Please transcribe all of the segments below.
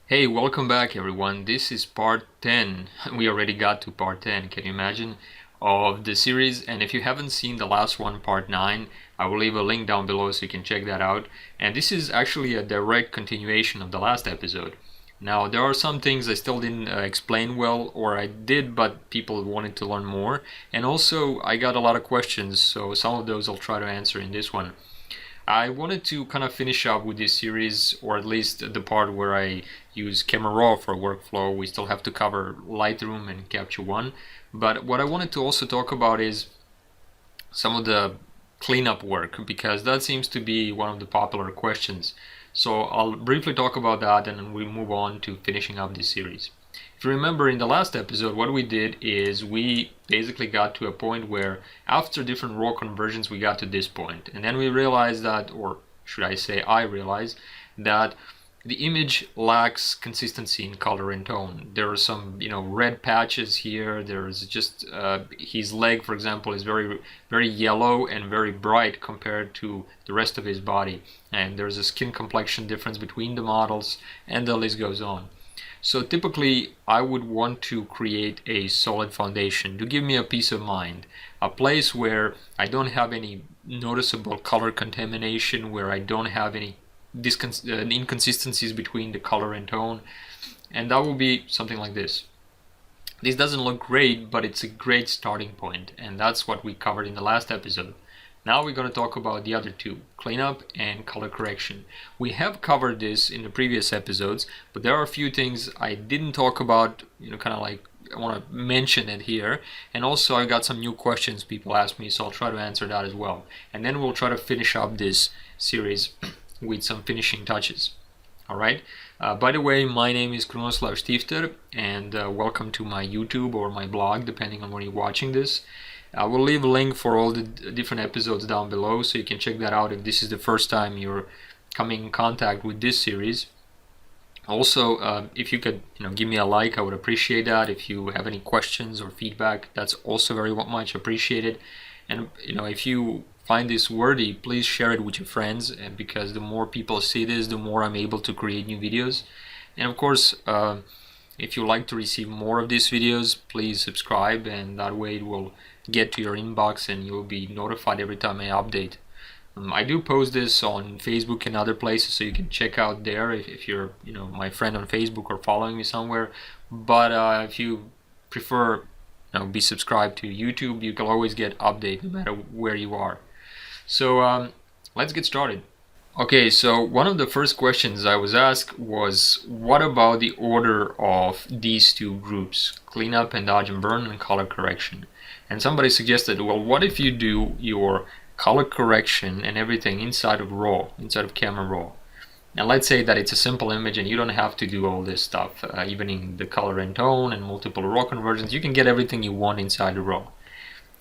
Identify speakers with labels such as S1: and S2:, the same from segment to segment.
S1: Hey, welcome back everyone. This is part 10. We already got to part 10, can you imagine? Of the series. And if you haven't seen the last one, part 9, I will leave a link down below so you can check that out. And this is actually a direct continuation of the last episode. Now, there are some things I still didn't explain well, or I did, but people wanted to learn more. And also, I got a lot of questions, so some of those I'll try to answer in this one. I wanted to kind of finish up with this series, or at least the part where I use Camera Raw for workflow. We still have to cover Lightroom and Capture One. But what I wanted to also talk about is some of the cleanup work, because that seems to be one of the popular questions. So I'll briefly talk about that and then we'll move on to finishing up this series. If you remember in the last episode, what we did is we basically got to a point where after different raw conversions we got to this point, and then we realized that, or should I say I realized that the image lacks consistency in color and tone. There are some, red patches here. There's just his leg, for example, is very yellow and very bright compared to the rest of his body. And there's a skin complexion difference between the models, and the list goes on. So typically I would want to create a solid foundation to give me a peace of mind, a place where I don't have any noticeable color contamination, where I don't have any inconsistencies between the color and tone, and that will be something like this. This doesn't look great, but it's a great starting point, and that's what we covered in the last episode. Now we're going to talk about the other two, cleanup and color correction. We have covered this in the previous episodes, but there are a few things I didn't talk about, kind of like I want to mention it here. And also I got some new questions people asked me, so I'll try to answer that as well. And then we'll try to finish up this series with some finishing touches. Alright, by the way, my name is Krunoslav Stifter, and welcome to my YouTube or my blog, depending on where you're watching this. I will leave a link for all the different episodes down below, so you can check that out if this is the first time you're coming in contact with this series. Also, if you could give me a like, I would appreciate that. If you have any questions or feedback, that's also very much appreciated. And if you find this worthy, please share it with your friends, because the more people see this, the more I'm able to create new videos. And of course, if you like to receive more of these videos, please subscribe, and that way it will get to your inbox and you'll be notified every time I update. I do post this on Facebook and other places, so you can check out there if you're my friend on Facebook or following me somewhere. But if you prefer be subscribed to YouTube, you can always get update no matter where you are. So let's get started. Okay, so one of the first questions I was asked was, what about the order of these two groups, cleanup and dodge and burn, and color correction? And somebody suggested, well, what if you do your color correction and everything inside of RAW, inside of Camera Raw? And let's say that it's a simple image and you don't have to do all this stuff, even in the color and tone and multiple RAW conversions. You can get everything you want inside the RAW.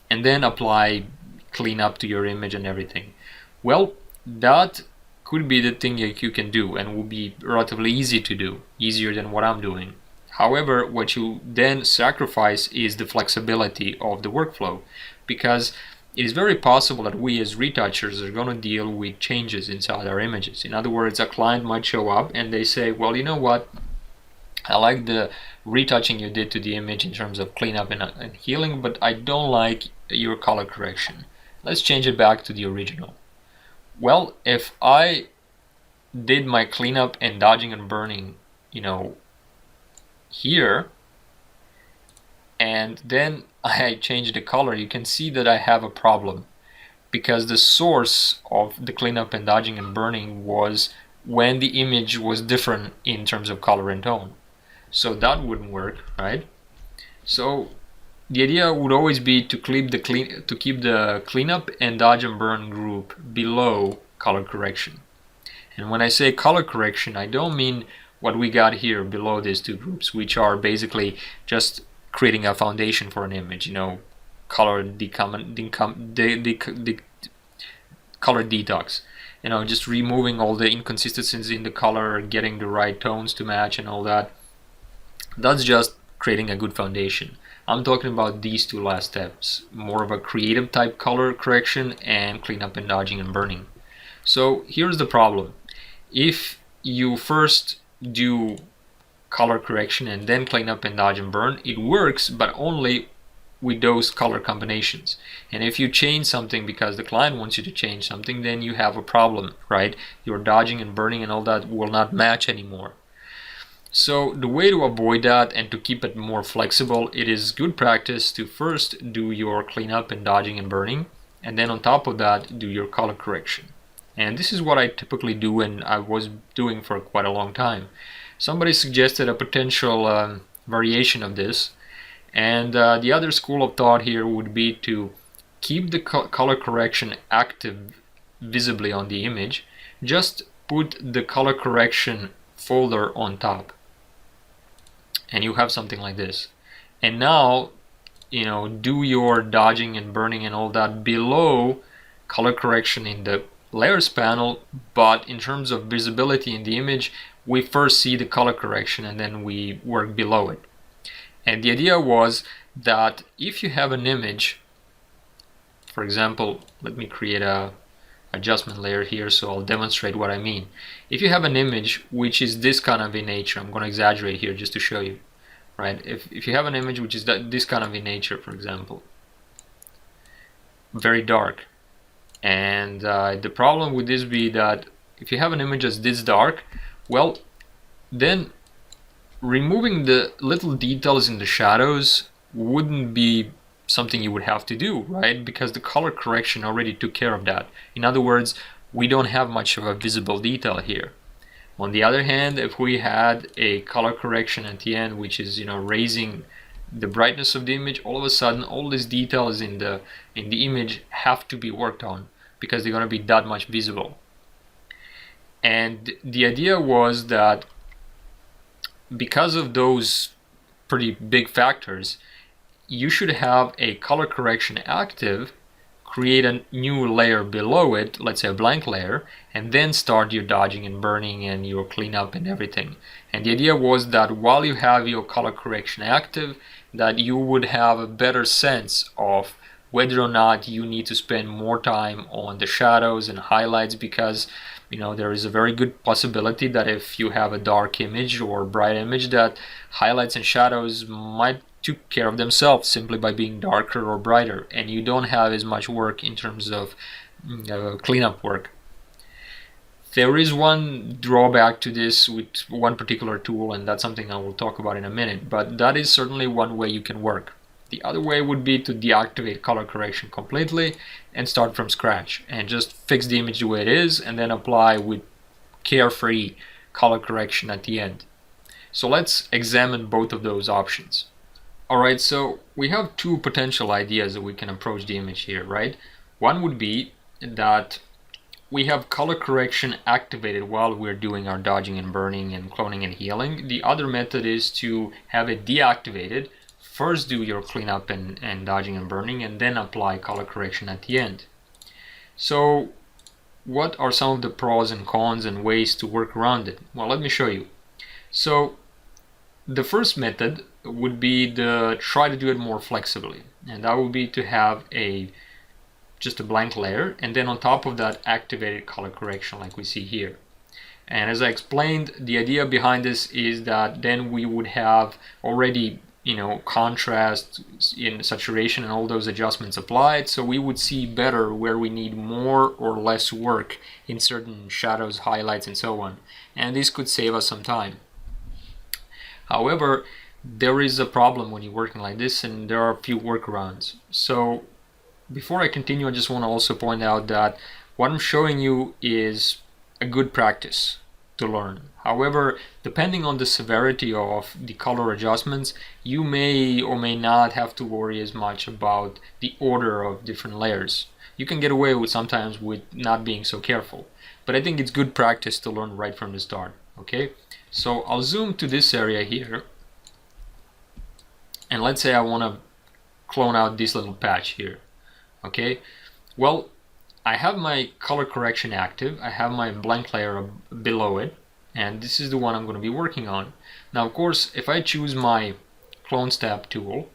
S1: And then apply cleanup to your image and everything. Well, that could be the thing that you can do and will be relatively easy to do, easier than what I'm doing. However, what you then sacrifice is the flexibility of the workflow, because it is very possible that we as retouchers are going to deal with changes inside our images. In other words, a client might show up and they say, well, you know what, I like the retouching you did to the image in terms of cleanup and healing, but I don't like your color correction. Let's change it back to the original. Well, if I did my cleanup and dodging and burning, here, and then I change the color, you can see that I have a problem, because the source of the cleanup and dodging and burning was when the image was different in terms of color and tone. So that wouldn't work, right? So the idea would always be to keep the cleanup and dodge and burn group below color correction. And when I say color correction, I don't mean what we got here below these two groups, which are basically just creating a foundation for an image, color color detox, just removing all the inconsistencies in the color, getting the right tones to match and all that. That's just creating a good foundation. I'm talking about these two last steps, more of a creative type color correction and cleanup and dodging and burning. So here's the problem. If you first do color correction and then clean up and dodge and burn, it works, but only with those color combinations. And if you change something because the client wants you to change something, then you have a problem, right? Your dodging and burning and all that will not match anymore. So the way to avoid that and to keep it more flexible, it is good practice to first do your cleanup and dodging and burning, and then on top of that do your color correction. And this is what I typically do, and I was doing for quite a long time. Somebody suggested a potential variation of this, and the other school of thought here would be to keep the color correction active visibly on the image. Just put the color correction folder on top, and you have something like this. And now, do your dodging and burning and all that below color correction in the layers panel, but in terms of visibility in the image, we first see the color correction and then we work below it. And the idea was that if you have an image, for example, let me create a adjustment layer here so I'll demonstrate what I mean. If you have an image which is this kind of in nature, I'm going to exaggerate here just to show you, right? If you have an image which is this kind of in nature, for example, very dark, and the problem with this be that if you have an image that's this dark, well, then removing the little details in the shadows wouldn't be something you would have to do, right? Because the color correction already took care of that. In other words, we don't have much of a visible detail here. On the other hand, if we had a color correction at the end, which is raising the brightness of the image, all of a sudden all these details in the image have to be worked on because they're going to be that much visible. And the idea was that because of those pretty big factors, you should have a color correction active, create a new layer below it, let's say a blank layer, and then start your dodging and burning and your cleanup and everything. And the idea was that while you have your color correction active, that you would have a better sense of whether or not you need to spend more time on the shadows and highlights, because there is a very good possibility that if you have a dark image or bright image, that highlights and shadows might take care of themselves simply by being darker or brighter, and you don't have as much work in terms of cleanup work. There is one drawback to this with one particular tool, and that's something I will talk about in a minute, but that is certainly one way you can work. The other way would be to deactivate color correction completely and start from scratch and just fix the image the way it is and then apply with carefree color correction at the end. So let's examine both of those options. Alright, so we have two potential ideas that we can approach the image here, right? One would be that we have color correction activated while we're doing our dodging and burning and cloning and healing. The other method is to have it deactivated. First do your cleanup and dodging and burning, and then apply color correction at the end. So what are some of the pros and cons and ways to work around it? Well, let me show you. So the first method would be to try to do it more flexibly, and that would be to have just a blank layer, and then on top of that activated color correction like we see here. And as I explained, the idea behind this is that then we would have already contrast in saturation and all those adjustments applied, so we would see better where we need more or less work in certain shadows, highlights, and so on, and this could save us some time. However, there is a problem when you're working like this, and there are a few workarounds. So before I continue, I just want to also point out that what I'm showing you is a good practice to learn. However, depending on the severity of the color adjustments, you may or may not have to worry as much about the order of different layers. You can get away with sometimes with not being so careful, but I think it's good practice to learn right from the start. Okay, so I'll zoom to this area here, and let's say I want to clone out this little patch here. Okay, well, I have my color correction active, I have my blank layer below it, and this is the one I'm going to be working on. Now, of course, if I choose my clone step tool,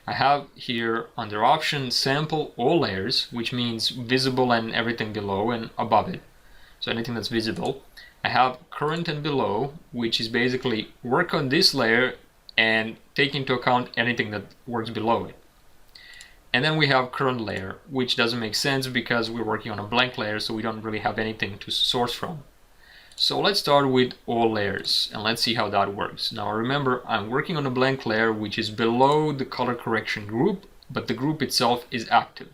S1: I have here under option sample all layers, which means visible and everything below and above it, so anything that's visible. I have current and below, which is basically work on this layer and take into account anything that works below it. And then we have current layer, which doesn't make sense because we're working on a blank layer, so we don't really have anything to source from. So let's start with all layers and let's see how that works. Now remember, I'm working on a blank layer which is below the color correction group, but the group itself is active.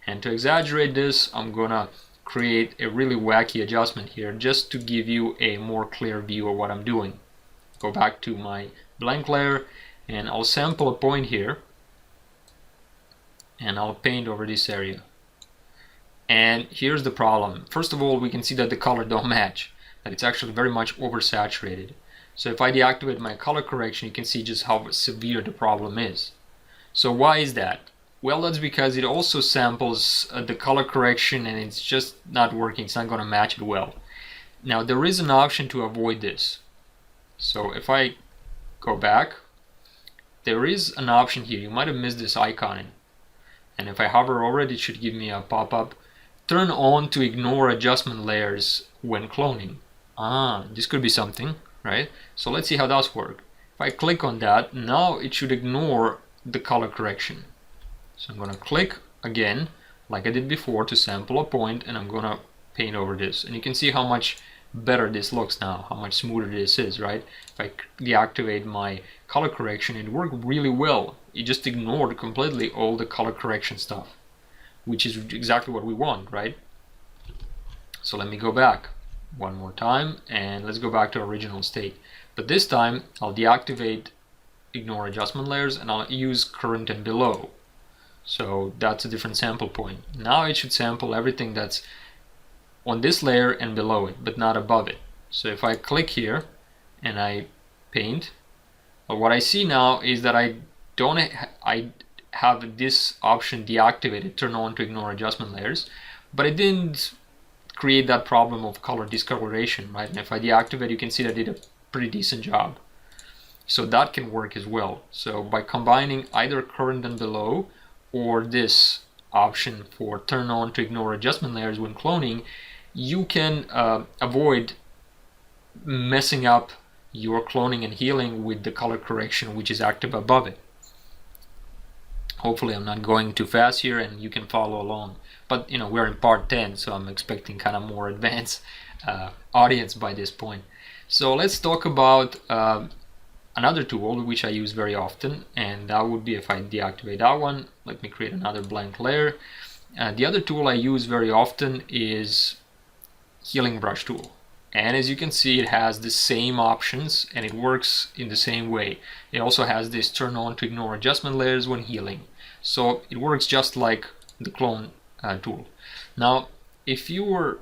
S1: And to exaggerate this, I'm gonna create a really wacky adjustment here just to give you a more clear view of what I'm doing. Go back to my blank layer and I'll sample a point here and I'll paint over this area. And here's the problem. First of all, we can see that the color don't match, that it's actually very much oversaturated. So if I deactivate my color correction, you can see just how severe the problem is. So why is that? Well, that's because it also samples the color correction and it's just not working. It's not going to match it well. Now there is an option to avoid this. So if I go back, there is an option here. You might have missed this icon. And if I hover over it, it should give me a pop-up. Turn on to ignore adjustment layers when cloning. This could be something, right? So let's see how that's work. If I click on that, now it should ignore the color correction. So I'm going to click again, like I did before, to sample a point, and I'm going to paint over this. And you can see how much better this looks now, how much smoother this is, right? If I deactivate my color correction, it worked really well. It just ignored completely all the color correction stuff, which is exactly what we want, right? So let me go back one more time and let's go back to original state. But this time I'll deactivate ignore adjustment layers and I'll use current and below. So that's a different sample point. Now it should sample everything that's on this layer and below it, but not above it. So if I click here and I paint, well, what I see now is that I have this option deactivated, turn on to ignore adjustment layers, but it didn't create that problem of color discoloration, right? And if I deactivate, you can see that I did a pretty decent job. So that can work as well. So by combining either current and below or this option for turn on to ignore adjustment layers when cloning, you can avoid messing up your cloning and healing with the color correction which is active above it. Hopefully I'm not going too fast here and you can follow along. But you know, we're in part 10, so I'm expecting kind of more advanced audience by this point. So let's talk about another tool which I use very often, and that would be if I deactivate that one. Let me create another blank layer. The other tool I use very often is healing brush tool. And as you can see, it has the same options and it works in the same way. It also has this turn on to ignore adjustment layers when healing. So it works just like the clone tool. Now, if you were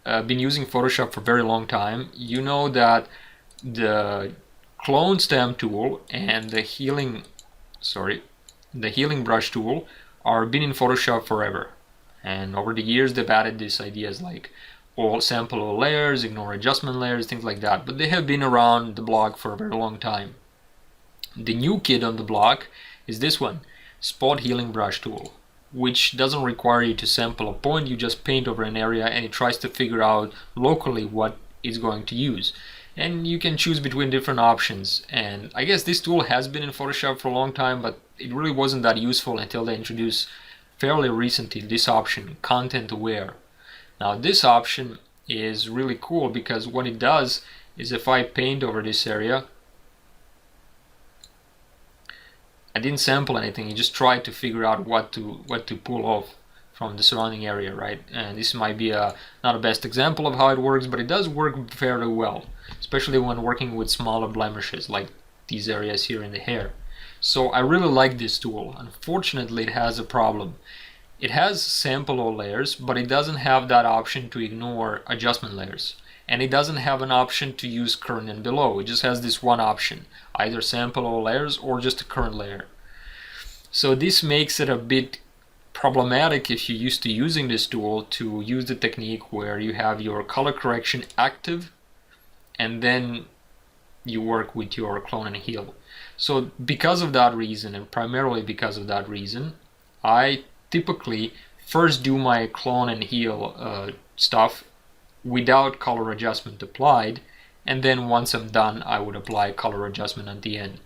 S1: been using Photoshop for a very long time, you know that the clone stamp tool and the healing brush tool are been in Photoshop forever. And over the years, they've added these ideas like sample all layers, ignore adjustment layers, things like that. But they have been around the block for a very long time. The new kid on the block is this one, Spot Healing Brush Tool, which doesn't require you to sample a point. You just paint over an area and it tries to figure out locally what it's going to use. And you can choose between different options. And I guess this tool has been in Photoshop for a long time, but it really wasn't that useful until they introduced fairly recently this option, Content Aware. Now this option is really cool because what it does is if I paint over this area, I didn't sample anything, I just tried to figure out what to pull off from the surrounding area, right? And this might be not a best example of how it works, but it does work fairly well, especially when working with smaller blemishes like these areas here in the hair. So I really like this tool. Unfortunately, it has a problem. It has sample all layers, but it doesn't have that option to ignore adjustment layers. And it doesn't have an option to use current and below. It just has this one option, either sample all layers or just a current layer. So this makes it a bit problematic if you're used to using this tool to use the technique where you have your color correction active and then you work with your clone and heal. So because of that reason, and primarily because of that reason, I typically first do my clone and heal stuff without color adjustment applied, and then once I'm done I would apply color adjustment at the end.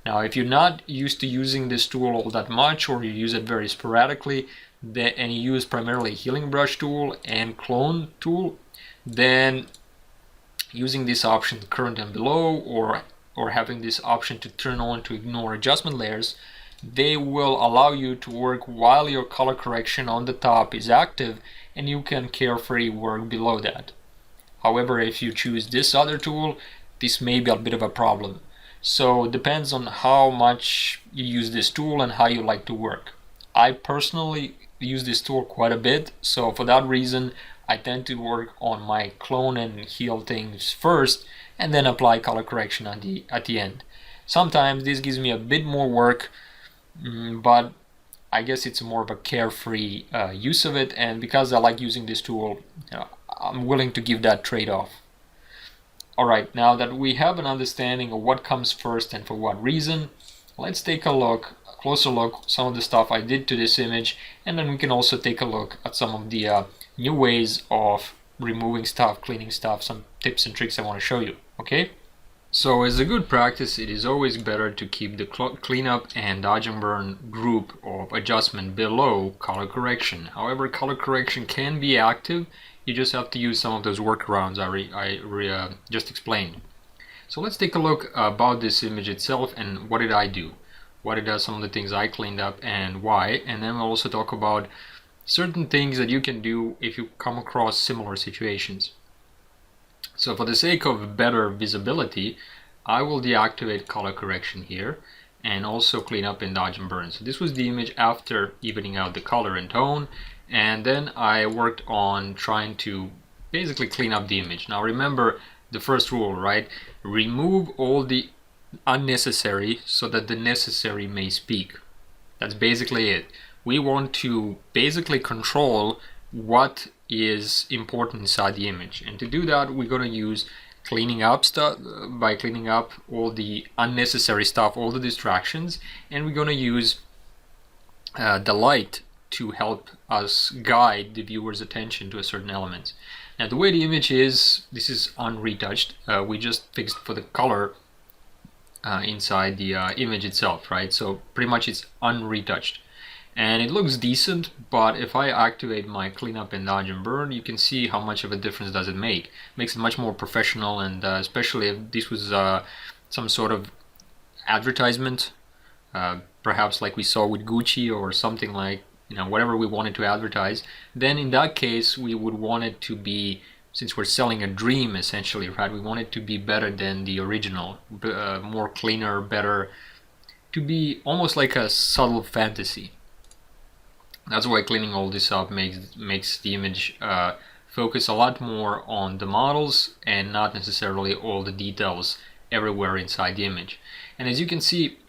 S1: Now if you're not used to using this tool all that much, or you use it very sporadically, and you use primarily healing brush tool and clone tool, then using this option current and below, or having this option to turn on to ignore adjustment layers, they will allow you to work while your color correction on the top is active, and you can carefree work below that. However, if you choose this other tool, this may be a bit of a problem. So it depends on how much you use this tool and how you like to work. I personally use this tool quite a bit, so for that reason I tend to work on my clone and heal things first, and then apply color correction at the end. Sometimes this gives me a bit more work, but I guess it's more of a carefree use of it, and because I like using this tool, I'm willing to give that trade-off. Alright, now that we have an understanding of what comes first and for what reason, let's take a closer look at some of the stuff I did to this image, and then we can also take a look at some of the new ways of removing stuff, cleaning stuff, some tips and tricks I want to show you. Okay? So as a good practice, it is always better to keep the cleanup and dodge and burn group of adjustment below color correction. However, color correction can be active. You just have to use some of those workarounds I just explained. So let's take a look about this image itself and what did I do. What are some of the things I cleaned up and why, and then we'll also talk about certain things that you can do if you come across similar situations. So for the sake of better visibility, I will deactivate color correction here and also clean up in dodge and burn. So this was the image after evening out the color and tone, and then I worked on trying to basically clean up the image. Now remember the first rule, right? Remove all the unnecessary so that the necessary may speak. That's basically it. We want to basically control what is important inside the image, and to do that we're going to use cleaning up stuff by cleaning up all the unnecessary stuff, all the distractions, and we're going to use the light to help us guide the viewer's attention to a certain element. Now the way the image is, this is unretouched. We just fixed for the color inside the image itself, right? So pretty much it's unretouched. And it looks decent, but if I activate my cleanup and dodge and burn, you can see how much of a difference does it make. It makes it much more professional, and especially if this was some sort of advertisement, perhaps like we saw with Gucci or something like, whatever we wanted to advertise, then in that case we would want it to be, since we're selling a dream essentially, right? We want it to be better than the original, more cleaner, better, to be almost like a subtle fantasy. That's why cleaning all this up makes the image focus a lot more on the models and not necessarily all the details everywhere inside the image. And as you can see,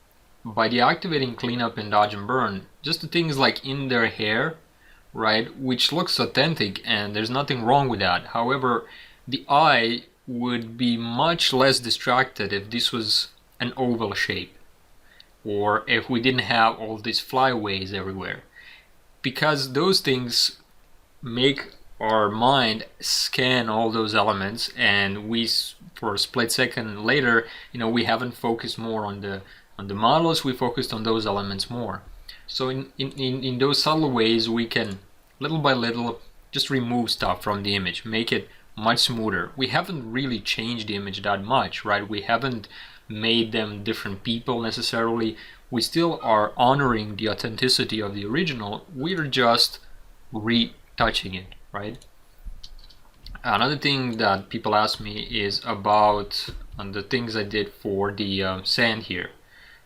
S1: by deactivating cleanup and dodge and burn, just the things like in their hair, right, which looks authentic and there's nothing wrong with that. However, the eye would be much less distracted if this was an oval shape, or if we didn't have all these flyaways everywhere. Because those things make our mind scan all those elements, and we, for a split second later, we haven't focused more on the models, we focused on those elements more. So in those subtle ways, we can little by little just remove stuff from the image, make it much smoother. We haven't really changed the image that much, right? We haven't made them different people necessarily. We still are honoring the authenticity of the original. We're just retouching it, right? Another thing that people ask me is about the things I did for the sand here.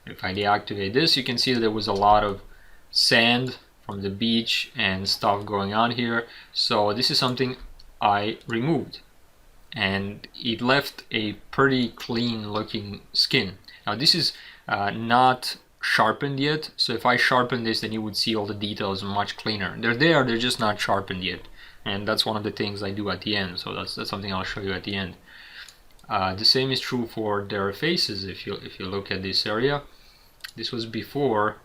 S1: If I deactivate this, you can see that there was a lot of sand from the beach and stuff going on here. So this is something I removed, and it left a pretty clean looking skin. Now this is not sharpened yet, so if I sharpen this, then you would see all the details much cleaner. They're just not sharpened yet, and that's one of the things I do at the end. So that's something I'll show you at the end. The same is true for their faces. If you look at this area, this was before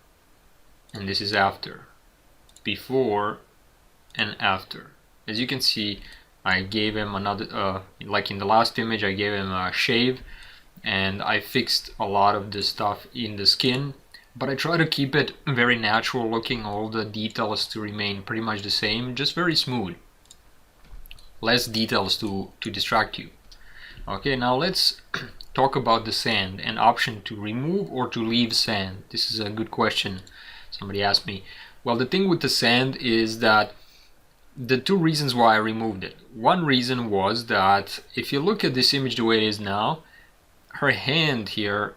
S1: and this is after. Before and after. As you can see, I gave him another, like in the last image, I gave him a shave, and I fixed a lot of the stuff in the skin, but I try to keep it very natural looking, all the details to remain pretty much the same, just very smooth. Less details to distract you. Okay, now let's talk about the sand and option to remove or to leave sand. This is a good question. Somebody asked me. Well, the thing with the sand is that the two reasons why I removed it. One reason was that if you look at this image the way it is now, her hand here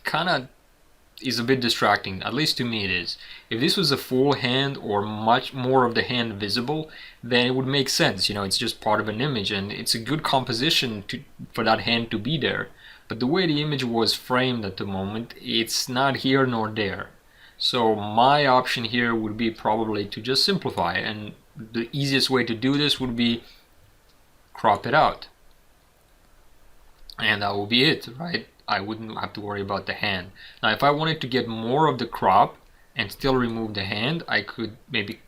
S1: kind of is a bit distracting, at least to me it is. If this was a full hand or much more of the hand visible, then it would make sense, you know, it's just part of an image and it's a good composition for that hand to be there. But the way the image was framed at the moment, it's not here nor there. So my option here would be probably to just simplify, and the easiest way to do this would be crop it out. And that will be it, right? I wouldn't have to worry about the hand. Now if I wanted to get more of the crop and still remove the hand, I could maybe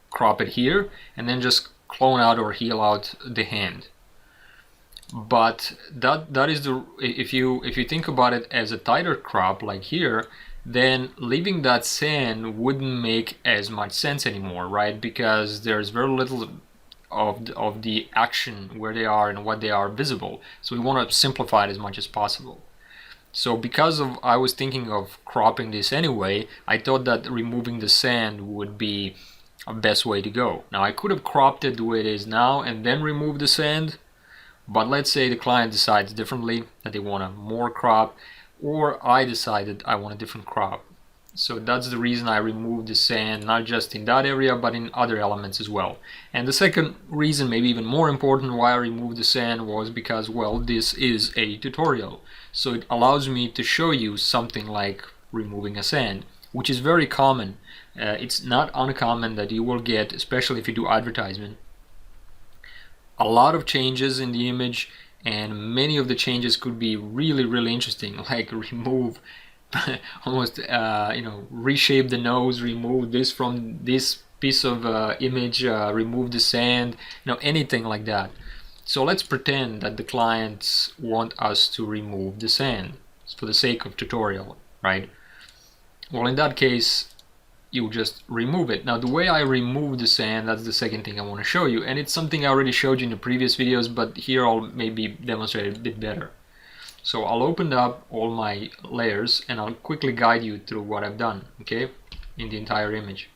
S1: crop it here and then just clone out or heal out the hand. But that is the, if you think about it as a tighter crop like here, then leaving that sand wouldn't make as much sense anymore, right? Because there's very little of the action where they are and what they are visible. So we want to simplify it as much as possible. So because of I was thinking of cropping this anyway, I thought that removing the sand would be a best way to go. Now I could have cropped it the way it is now and then remove the sand, but let's say the client decides differently, that they want a more crop, or I decided I want a different crop. So that's the reason I removed the sand, not just in that area, but in other elements as well. And the second reason, maybe even more important, why I removed the sand was because, well, this is a tutorial. So it allows me to show you something like removing a sand, which is very common. It's not uncommon that you will get, especially if you do advertisement, a lot of changes in the image, and many of the changes could be really, really interesting, like remove almost reshape the nose, remove this from this piece of image, remove the sand, anything like that. So let's pretend that the clients want us to remove the sand for the sake of tutorial, right? Well, in that case, you just remove it. Now the way I remove the sand, that's the second thing I want to show you, and it's something I already showed you in the previous videos, but here I'll maybe demonstrate it a bit better. So I'll open up all my layers and I'll quickly guide you through what I've done, okay, in the entire image.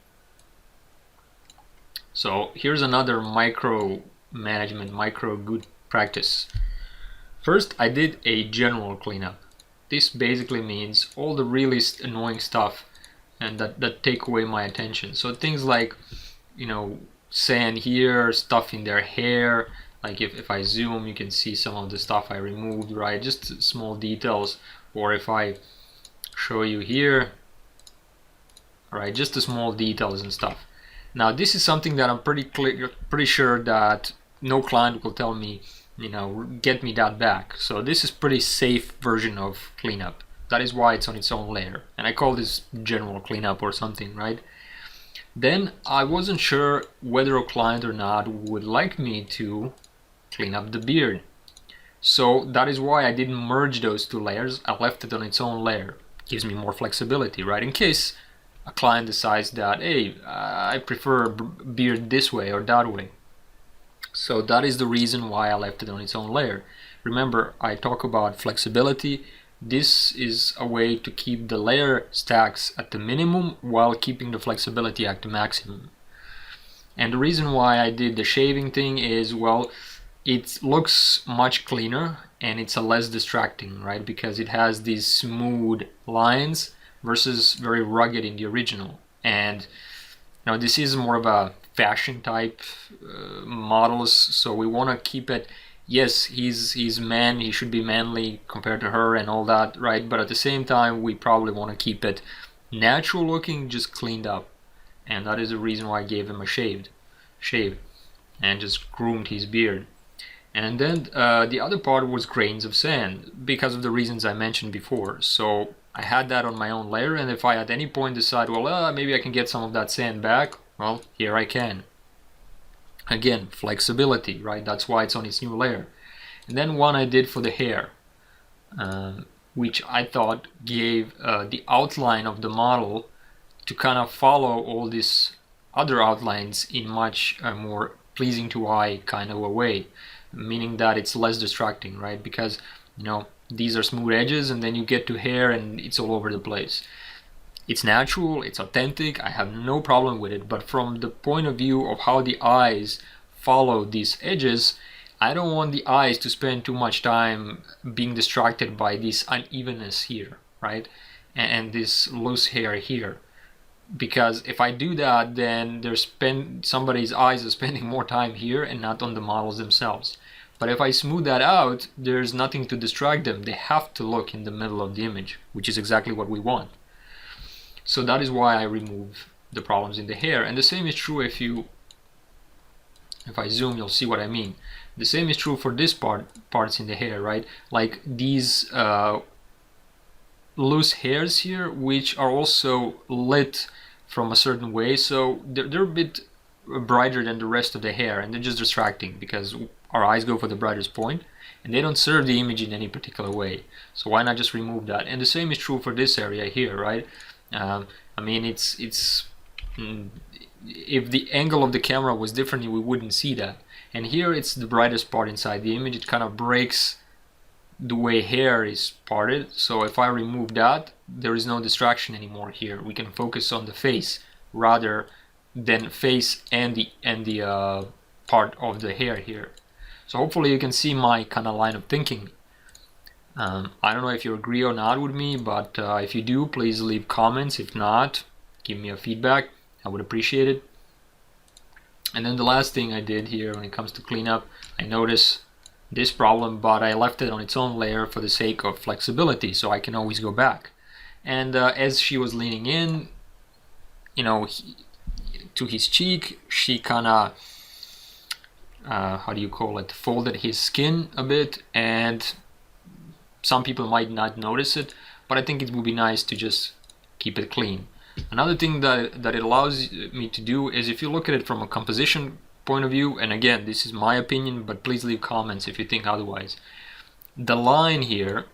S1: So here's another micro management, micro good practice. First, I did a general cleanup. This basically means all the really annoying stuff and that take away my attention. So things like, sand here, stuff in their hair. Like if I zoom, you can see some of the stuff I removed, right? Just small details. Or if I show you here, right, just the small details and stuff. Now this is something that I'm pretty sure that no client will tell me, get me that back. So this is pretty safe version of cleanup. That is why it's on its own layer. And I call this general cleanup or something, right? Then I wasn't sure whether a client or not would like me to clean up the beard. So that is why I didn't merge those two layers. I left it on its own layer. Gives me more flexibility, right? In case a client decides that, hey, I prefer a beard this way or that way. So that is the reason why I left it on its own layer. Remember, I talk about flexibility. This is a way to keep the layer stacks at the minimum while keeping the flexibility at the maximum. And the reason why I did the shaving thing is, well, it looks much cleaner and it's a less distracting, right? Because it has these smooth lines versus very rugged in the original. And now this is more of a fashion type models, so we want to keep it. Yes, he's man, he should be manly compared to her and all that, right? But at the same time, we probably want to keep it natural looking, just cleaned up. And that is the reason why I gave him a shave and just groomed his beard. And then the other part was grains of sand, because of the reasons I mentioned before. So I had that on my own layer, and if I at any point decide, well, maybe I can get some of that sand back, well, here I can. Again, flexibility, right? That's why it's on its new layer. And then one I did for the hair, which I thought gave the outline of the model to kind of follow all these other outlines in much more pleasing to eye kind of a way, meaning that it's less distracting, right? Because, you know, these are smooth edges and then you get to hair and it's all over the place. It's natural, it's authentic, I have no problem with it, but from the point of view of how the eyes follow these edges, I don't want the eyes to spend too much time being distracted by this unevenness here, right? And this loose hair here. Because if I do that, then somebody's eyes are spending more time here and not on the models themselves. But if I smooth that out, there's nothing to distract them. They have to look in the middle of the image, which is exactly what we want. So that is why I remove the problems in the hair. And the same is true if I zoom, you'll see what I mean. The same is true for this parts in the hair, right? Like these loose hairs here, which are also lit from a certain way, so they're a bit brighter than the rest of the hair, and they're just distracting because our eyes go for the brightest point and they don't serve the image in any particular way. So why not just remove that? And the same is true for this area here, right? I mean, if the angle of the camera was different, we wouldn't see that. And here it's the brightest part inside the image. It kind of breaks the way hair is parted. So if I remove that, there is no distraction anymore here. We can focus on the face rather than face and the part of the hair here. So hopefully you can see my kind of line of thinking. I don't know if you agree or not with me, but if you do, please leave comments. If not, give me a feedback. I would appreciate it. And then the last thing I did here when it comes to cleanup, I noticed this problem, but I left it on its own layer for the sake of flexibility, so I can always go back. And as she was leaning in, you know, to his cheek, she kind of, how do you call it, folded his skin a bit, and some people might not notice it, but I think it would be nice to just keep it clean. Another thing that it allows me to do is, if you look at it from a composition point of view, and again, this is my opinion, but please leave comments if you think otherwise. The line here,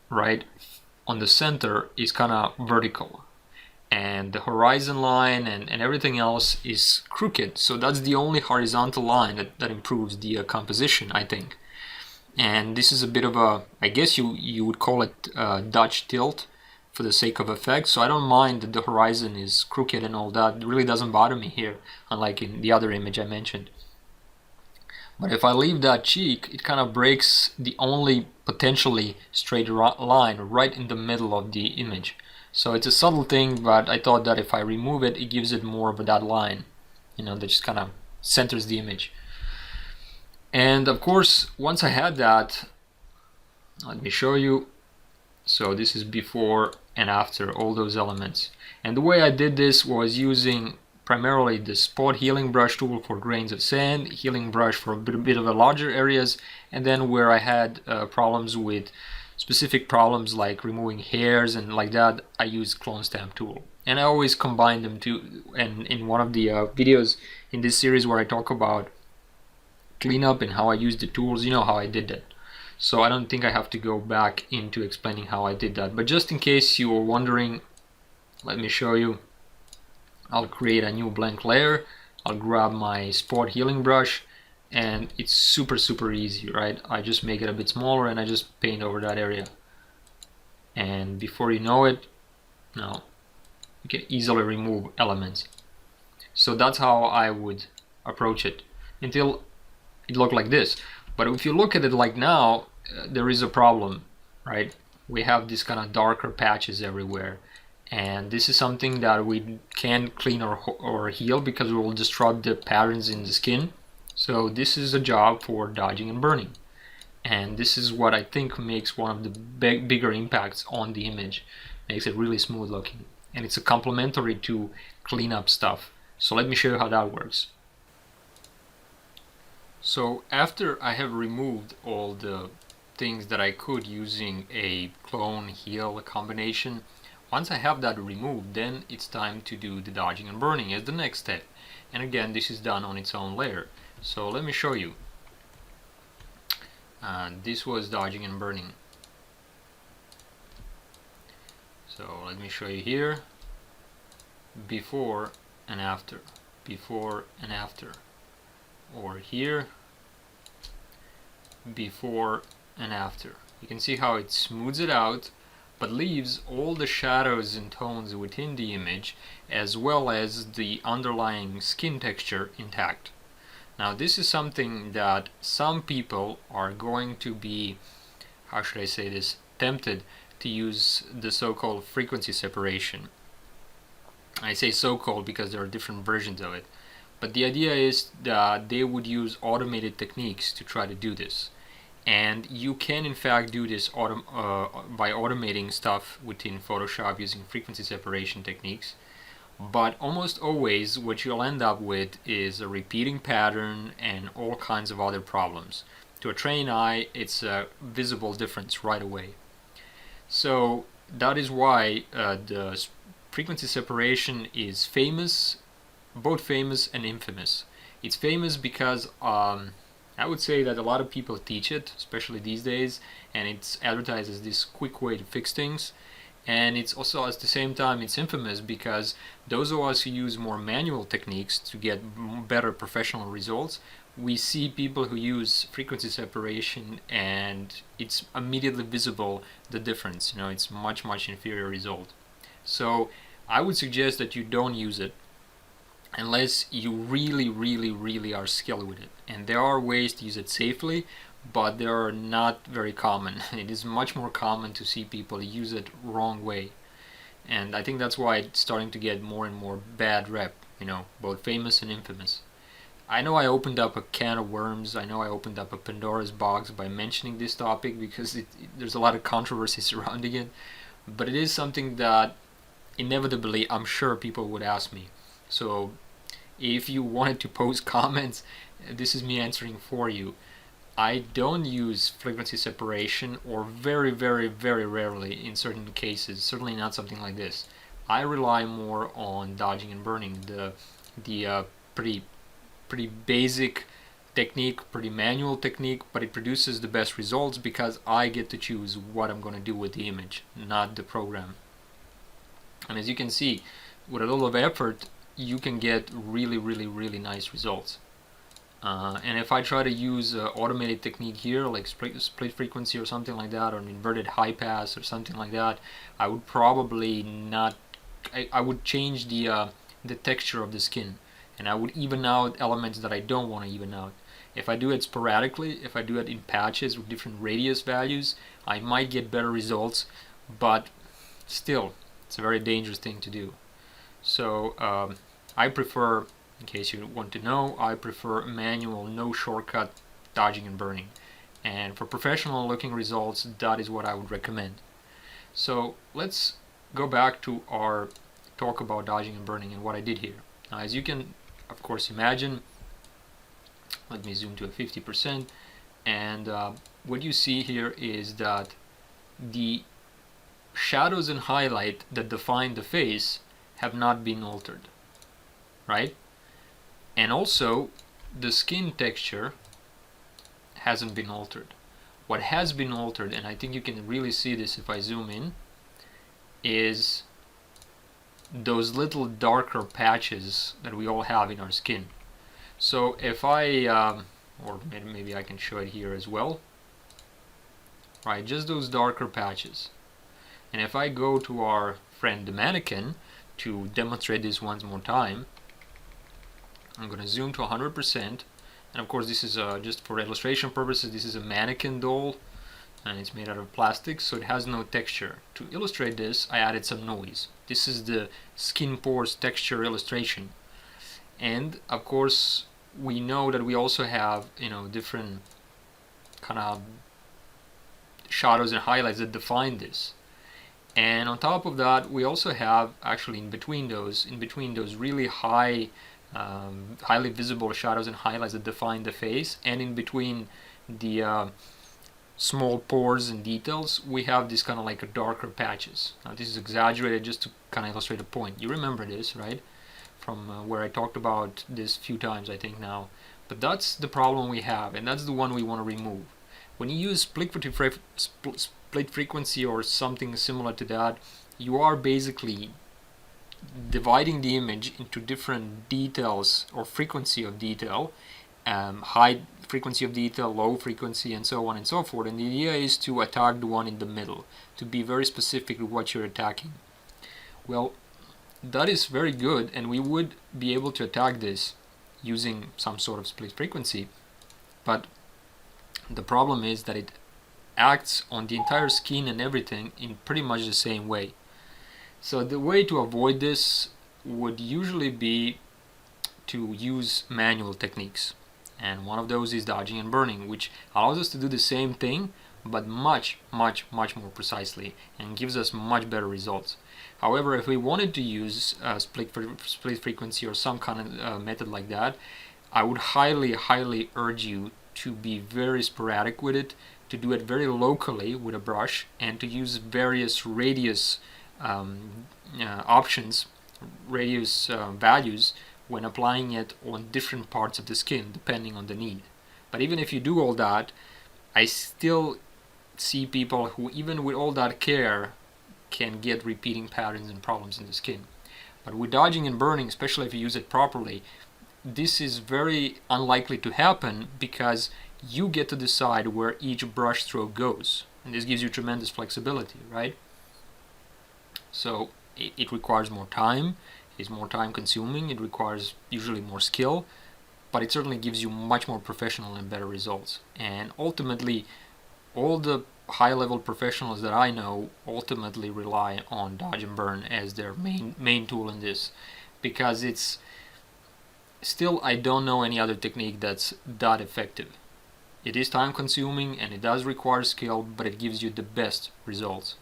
S1: right, on the center is kind of vertical, and the horizon line and everything else is crooked. So that's the only horizontal line that improves the composition, I think. And this is a bit of a, I guess you would call it Dutch tilt for the sake of effect. So I don't mind that the horizon is crooked and all that. It really doesn't bother me here, unlike in the other image I mentioned. But if I leave that cheek, it kind of breaks the only potentially straight line right in the middle of the image. So it's a subtle thing, but I thought that if I remove it, it gives it more of that line, you know, that just kind of centers the image. And of course, once I had that, let me show you. So this is before and after all those elements. And the way I did this was using primarily the spot healing brush tool for grains of sand, healing brush for a bit of a larger areas, and then where I had problems with specific problems like removing hairs and like that, I use clone stamp tool. And I always combine them too. And in one of the videos in this series where I talk about cleanup and how I use the tools, you know how I did that. So I don't think I have to go back into explaining how I did that. But just in case you were wondering, let me show you. I'll create a new blank layer. I'll grab my spot healing brush, and it's super easy, right? I just make it a bit smaller and I just paint over that area. And before you know it, now you can easily remove elements. So that's how I would approach it until it looked like this. But if you look at it like now, there is a problem, right? We have these kind of darker patches everywhere, and this is something that we can't clean or heal because it will disrupt the patterns in the skin. So this is a job for dodging and burning, and this is what I think makes one of the bigger impacts on the image, makes it really smooth looking, and it's a complementary to cleanup stuff. So let me show you how that works. So after I have removed all the things that I could using a clone heal combination, once I have that removed, then it's time to do the dodging and burning as the next step. And again, this is done on its own layer. So let me show you. This was dodging and burning. So let me show you here, before and after, before and after, or here, before and after. You can see how it smooths it out but leaves all the shadows and tones within the image as well as the underlying skin texture intact. Now this is something that some people are going to be, how should I say this, tempted to use the so-called frequency separation. I say so-called because there are different versions of it. But the idea is that they would use automated techniques to try to do this. And you can in fact do this by automating stuff within Photoshop using frequency separation techniques. But almost always what you'll end up with is a repeating pattern and all kinds of other problems. To a trained eye, it's a visible difference right away. So that is why the frequency separation is famous, both famous and infamous. It's famous because I would say that a lot of people teach it, especially these days, and it's advertised as this quick way to fix things. And it's also at the same time it's infamous because those of us who use more manual techniques to get better professional results, we see people who use frequency separation and it's immediately visible the difference. It's much inferior result. So I would suggest that you don't use it unless you really are skilled with it. And there are ways to use it safely, but they are not very common. It is much more common to see people use it wrong way. And I think that's why it's starting to get more and more bad rep, both famous and infamous. I know I opened up a can of worms. I know I opened up a Pandora's box by mentioning this topic because there's a lot of controversy surrounding it. But it is something that inevitably I'm sure people would ask me. So if you wanted to post comments, this is me answering for you. I don't use frequency separation, or very rarely in certain cases, certainly not something like this. I rely more on dodging and burning, the pretty basic technique, pretty manual technique, but it produces the best results because I get to choose what I'm going to do with the image, not the program. And as you can see, with a little of effort, you can get really nice results. And if I try to use an automated technique here, like split frequency or something like that, or an inverted high pass or something like that, I would probably not. I would change the texture of the skin, and I would even out elements that I don't want to even out. If I do it sporadically, if I do it in patches with different radius values, I might get better results, but still, it's a very dangerous thing to do. So I prefer, in case you want to know, I prefer manual, no shortcut dodging and burning. And for professional looking results, that is what I would recommend. So let's go back to our talk about dodging and burning and what I did here. Now, as you can, of course, imagine, let me zoom to a 50%, and what you see here is that the shadows and highlight that define the face have not been altered, right? And also the skin texture hasn't been altered. What has been altered, and I think you can really see this if I zoom in, is those little darker patches that we all have in our skin. So if I, or maybe I can show it here as well, right, just those darker patches. And if I go to our friend the mannequin to demonstrate this once more time, I'm going to zoom to 100%, and of course this is just for illustration purposes, this is a mannequin doll and it's made out of plastic, so it has no texture. To illustrate this, I added some noise. This is the skin pores texture illustration. And of course we know that we also have different kind of shadows and highlights that define this. And on top of that, we also have actually in between those really highly visible shadows and highlights that define the face, and in between the small pores and details, we have this kind of like a darker patches. Now this is exaggerated just to kind of illustrate a point. You remember this, right? From where I talked about this few times, I think now. But that's the problem we have, and that's the one we want to remove. When you use split frequency or something similar to that, you are basically dividing the image into different details or frequency of detail, high frequency of detail, low frequency, and so on and so forth. And the idea is to attack the one in the middle, to be very specific with what you're attacking. Well, that is very good, and we would be able to attack this using some sort of split frequency, but the problem is that it acts on the entire skin and everything in pretty much the same way. So the way to avoid this would usually be to use manual techniques, and one of those is dodging and burning, which allows us to do the same thing but much more precisely and gives us much better results. However, if we wanted to use split frequency or some kind of method like that, I would highly urge you to be very sporadic with it, to do it very locally with a brush, and to use various radius options, radius values when applying it on different parts of the skin depending on the need. But even if you do all that, I still see people who, even with all that care, can get repeating patterns and problems in the skin. But with dodging and burning, especially if you use it properly, this is very unlikely to happen because you get to decide where each brush stroke goes, and this gives you tremendous flexibility, right? So it requires more time, it's more time consuming, it requires usually more skill, but it certainly gives you much more professional and better results. And ultimately, all the high-level professionals that I know ultimately rely on dodge and burn as their main tool in this, because it's still, I don't know any other technique that's that effective. It is time consuming and it does require skill, but it gives you the best results.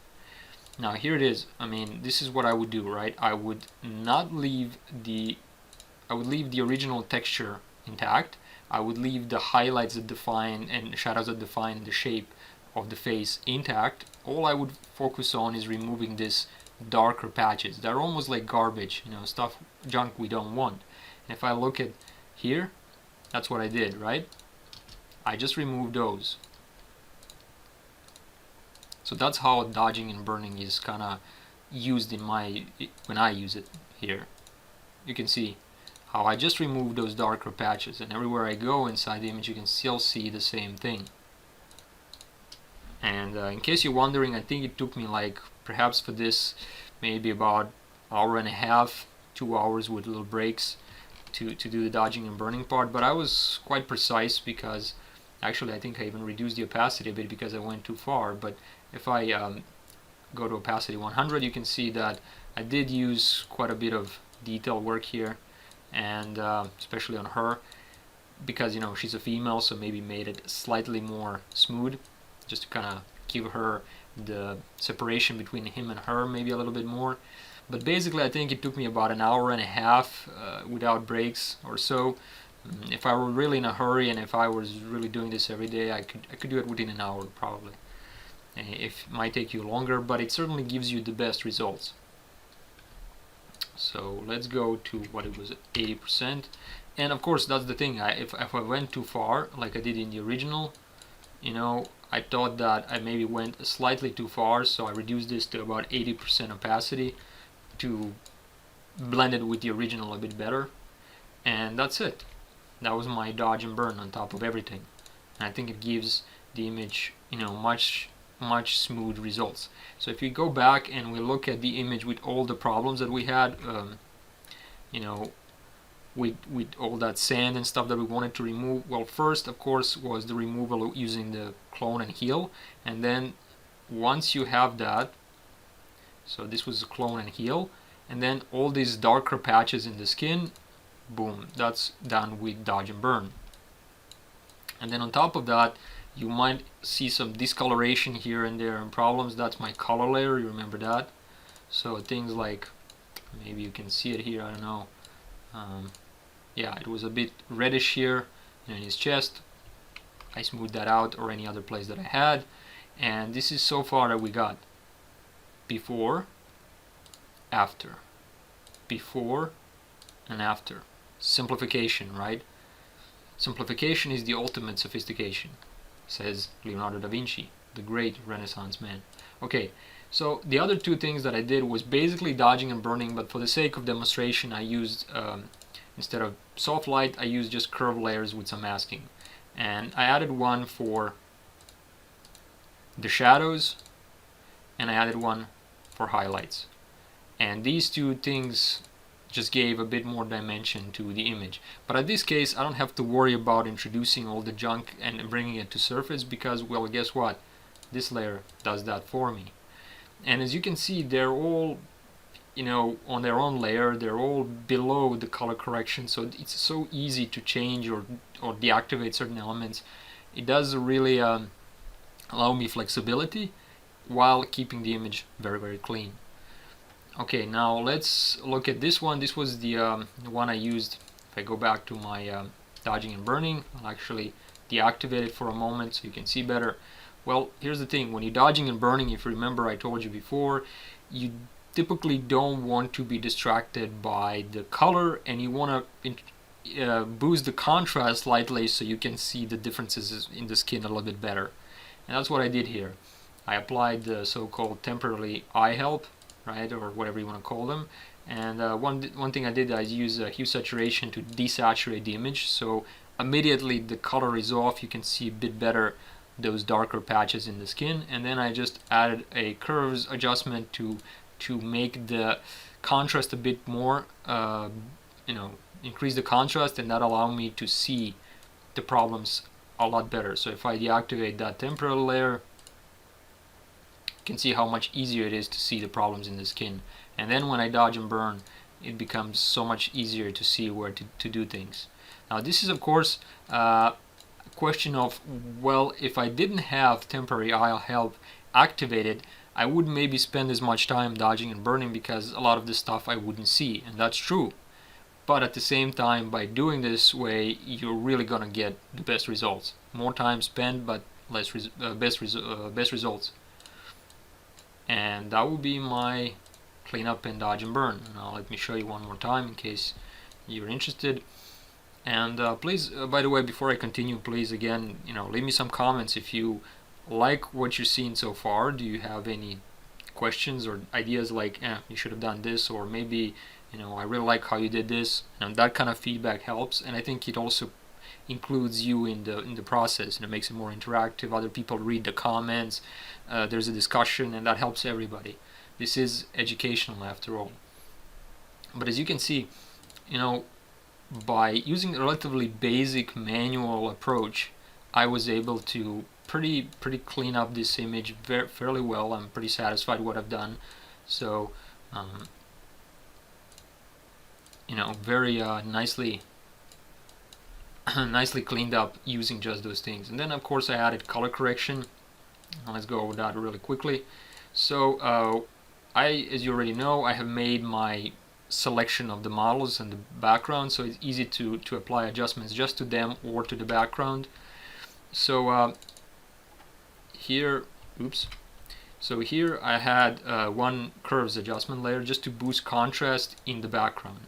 S1: Now here it is. I mean, this is what I would do, right? I would leave the original texture intact. I would leave the highlights that define and shadows that define the shape of the face intact. All I would focus on is removing this darker patches. They're almost like garbage, stuff, junk we don't want. And if I look at here, that's what I did, right? I just removed those. So that's how dodging and burning is kind of used when I use it here. You can see how I just removed those darker patches, and everywhere I go inside the image you can still see the same thing. And in case you're wondering, I think it took me perhaps for this maybe about an hour and a half, 2 hours with little breaks to do the dodging and burning part, but I was quite precise because actually I think I even reduced the opacity a bit because I went too far. But if I go to opacity 100, you can see that I did use quite a bit of detail work here, and especially on her, because she's a female, so maybe made it slightly more smooth, just to kind of give her the separation between him and her maybe a little bit more. But basically I think it took me about an hour and a half without breaks or so. If I were really in a hurry and if I was really doing this every day, I could do it within an hour probably. It might take you longer, but it certainly gives you the best results. So let's go to what it was, 80%. And of course that's the thing, if I went too far like I did in the original, I thought that I maybe went slightly too far, so I reduced this to about 80% opacity to blend it with the original a bit better, and that's it. That was my dodge and burn on top of everything, and I think it gives the image much smooth results. So if you go back and we look at the image with all the problems that we had, with all that sand and stuff that we wanted to remove, well, first of course was the removal using the clone and heal, and then once you have that, so this was the clone and heal, and then all these darker patches in the skin, boom, that's done with dodge and burn. And then on top of that, you might see some discoloration here and there and problems. That's my color layer, you remember that? So things like, maybe you can see it here, I don't know, yeah, it was a bit reddish here in his chest. I smoothed that out, or any other place that I had, and this is so far that we got before, after, before and after. Simplification, right? Simplification is the ultimate sophistication, says Leonardo da Vinci, the great Renaissance man. Okay, so the other two things that I did was basically dodging and burning, but for the sake of demonstration, I used, instead of soft light, I used just curved layers with some masking. And I added one for the shadows, and I added one for highlights. And these two things just gave a bit more dimension to the image. But in this case, I don't have to worry about introducing all the junk and bringing it to surface, because, well, guess what? This layer does that for me. And as you can see, they're all, you know, on their own layer. They're all below the color correction, so it's so easy to change or deactivate certain elements. It does really allow me flexibility while keeping the image very, very clean. Okay, now let's look at this one. This was the one I used. If I go back to my dodging and burning, I'll actually deactivate it for a moment so you can see better. Well, here's the thing. When you're dodging and burning, if you remember I told you before, you typically don't want to be distracted by the color, and you want to boost the contrast slightly so you can see the differences in the skin a little bit better. And that's what I did here. I applied the so-called temporary eye help, right, or whatever you want to call them. And one thing I did, I used hue saturation to desaturate the image, so immediately the color is off. You can see a bit better those darker patches in the skin. And then I just added a curves adjustment to make the contrast a bit more, you know, increase the contrast, and that allowed me to see the problems a lot better. So if I deactivate that temporal layer, you can see how much easier it is to see the problems in the skin. And then when I dodge and burn, it becomes so much easier to see where to do things. Now this is of course a question of, well, if I didn't have temporary eye help activated, I wouldn't maybe spend as much time dodging and burning, because a lot of this stuff I wouldn't see, and that's true. But at the same time, by doing this way, you're really gonna get the best results. More time spent, but best results. And that will be my cleanup and dodge and burn. Now let me show you one more time in case you're interested. And please, by the way, before I continue, please again, you know, leave me some comments if you like what you're seeing so far. Do you have any questions or ideas like, you should have done this, or maybe, you know, I really like how you did this? And that kind of feedback helps, and I think it also includes you in the process, and it makes it more interactive. Other people read the comments, there's a discussion, and that helps everybody. This is educational after all. But as you can see, you know, by using a relatively basic manual approach, I was able to pretty clean up this image fairly well. I'm pretty satisfied with what I've done. So you know, very nicely cleaned up using just those things. And then of course I added color correction. Let's go over that really quickly. So as you already know, I have made my selection of the models and the background, so it's easy to apply adjustments just to them or to the background. So here I had one curves adjustment layer just to boost contrast in the background.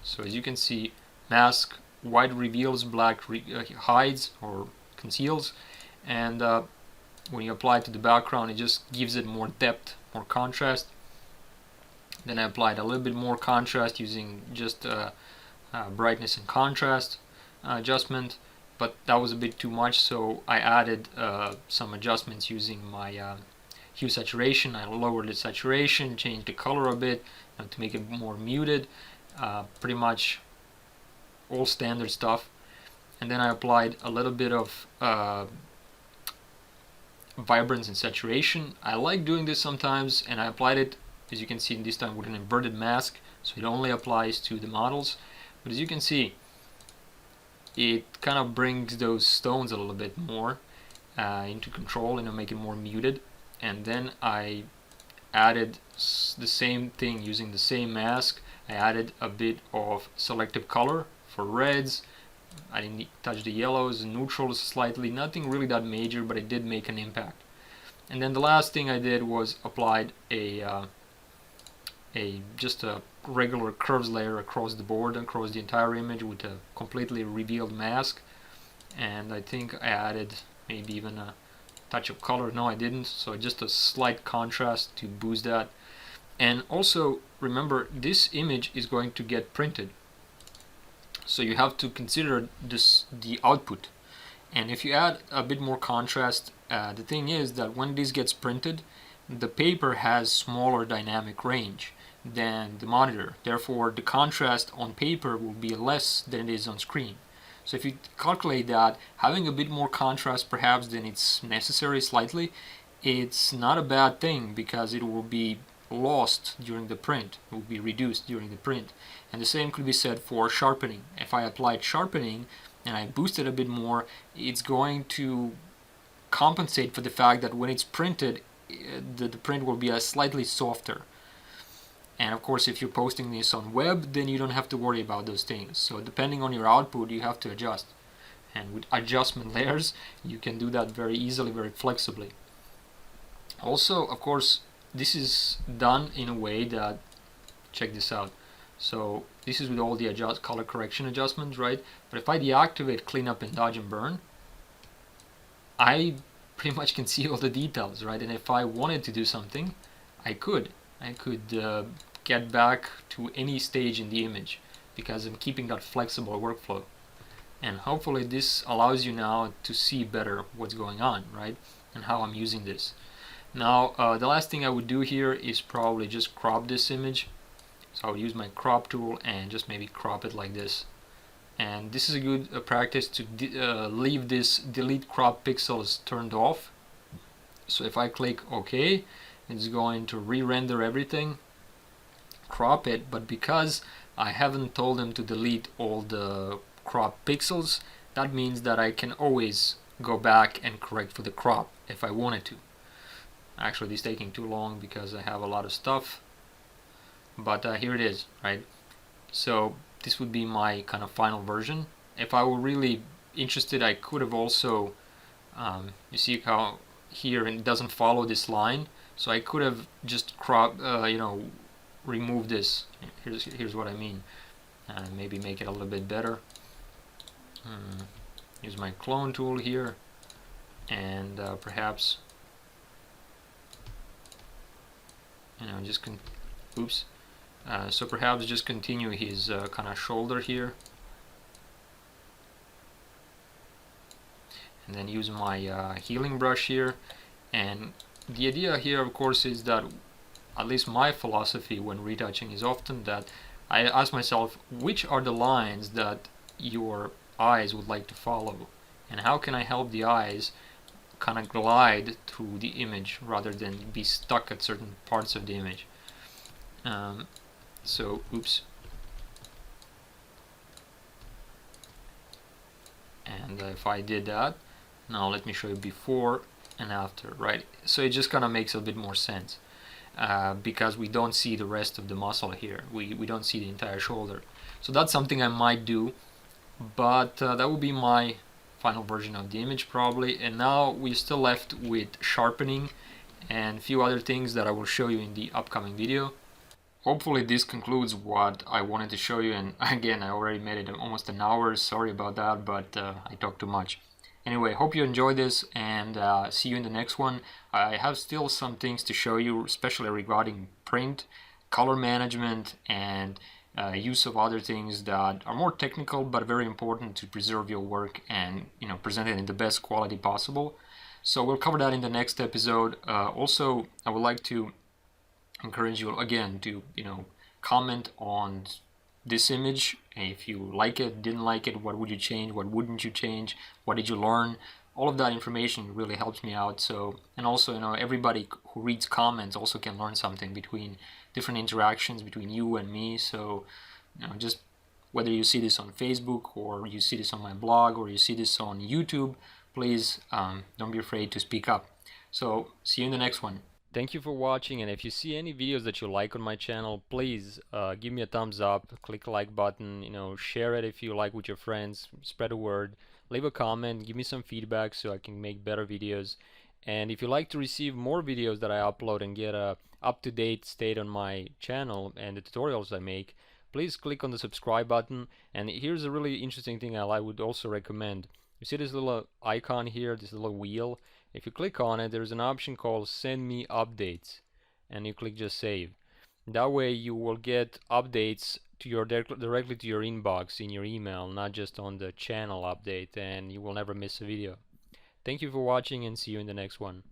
S1: So as you can see, mask, white reveals, black hides or conceals, and when you apply it to the background, it just gives it more depth, more contrast. Then I applied a little bit more contrast using just brightness and contrast adjustment, but that was a bit too much, so I added some adjustments using my hue saturation. I lowered the saturation, changed the color a bit to make it more muted, pretty much all standard stuff. And then I applied a little bit of vibrance and saturation. I like doing this sometimes, and I applied it, as you can see, this time with an inverted mask, so it only applies to the models. But as you can see, it kind of brings those stones a little bit more into control and make it more muted. And then I added the same thing using the same mask. I added a bit of selective color for reds. I didn't touch the yellows and neutrals slightly, nothing really that major, but it did make an impact. And then the last thing I did was applied just a regular curves layer across the board, across the entire image with a completely revealed mask. and I think I added maybe even a touch of color. No, I didn't, so just a slight contrast to boost that. And also remember, this image is going to get printed, so you have to consider the output. And if you add a bit more contrast, the thing is that when this gets printed, the paper has smaller dynamic range than the monitor. Therefore, the contrast on paper will be less than it is on screen. So if you calculate that, having a bit more contrast perhaps than it's necessary slightly, it's not a bad thing, because it will be lost during the print, it will be reduced during the print. And the same could be said for sharpening. If I applied sharpening and I boost it a bit more, it's going to compensate for the fact that when it's printed, the print will be slightly softer. And of course, if you're posting this on web, then you don't have to worry about those things. So depending on your output, you have to adjust. And with adjustment layers, you can do that very easily, very flexibly. Also, of course, this is done in a way that, check this out. So this is with all the color correction adjustments, right? But if I deactivate cleanup and dodge and burn, I pretty much can see all the details, right? And if I wanted to do something, I could get back to any stage in the image, because I'm keeping that flexible workflow. And hopefully this allows you now to see better what's going on, right? And how I'm using this. Now, the last thing I would do here is probably just crop this image. So I would use my crop tool and just maybe crop it like this. And this is a good practice to leave this delete crop pixels turned off. So if I click OK, it's going to re-render everything, crop it, but because I haven't told them to delete all the crop pixels, that means that I can always go back and correct for the crop if I wanted to. Actually, this is taking too long because I have a lot of stuff, but here it is, right? So this would be my kind of final version. If I were really interested, I could have also, you see how here it doesn't follow this line, so I could have just remove this. Here's what I mean. Maybe make it a little bit better. Use my clone tool here, and perhaps, just oops. So perhaps just continue his kind of shoulder here, and then use my healing brush here. And the idea here, of course, is that, at least my philosophy when retouching, is often that I ask myself, which are the lines that your eyes would like to follow, and how can I help the eyes kind of glide through the image rather than be stuck at certain parts of the image. So oops, and if I did that, now let me show you before and after, right? So it just kind of makes a bit more sense, because we don't see the rest of the muscle here, we don't see the entire shoulder. So that's something I might do, but that will be my final version of the image probably. And now we're still left with sharpening and a few other things that I will show you in the upcoming video. Hopefully this concludes what I wanted to show you, and again, I already made it almost an hour, sorry about that, but I talked too much. Anyway, hope you enjoyed this, and see you in the next one. I have still some things to show you, especially regarding print, color management, and use of other things that are more technical but very important to preserve your work and present it in the best quality possible. So we'll cover that in the next episode. Also, I would like to encourage you again to comment on this image. If you like it, didn't like it, what would you change, what wouldn't you change, what did you learn? All of that information really helps me out. So, and also everybody who reads comments also can learn something between different interactions between you and me. So just whether you see this on Facebook or you see this on my blog or you see this on YouTube, please don't be afraid to speak up. So see you in the next one. Thank you for watching, and if you see any videos that you like on my channel, please give me a thumbs up, click the like button, share it if you like with your friends, spread the word, leave a comment, give me some feedback so I can make better videos. And if you like to receive more videos that I upload and get a up-to-date state on my channel and the tutorials I make, please click on the subscribe button. And here's a really interesting thing I would also recommend. You see this little icon here, this little wheel? If you click on it, there's an option called Send Me Updates, and you click just Save. That way you will get updates to your directly to your inbox in your email, not just on the channel update, and you will never miss a video. Thank you for watching, and see you in the next one.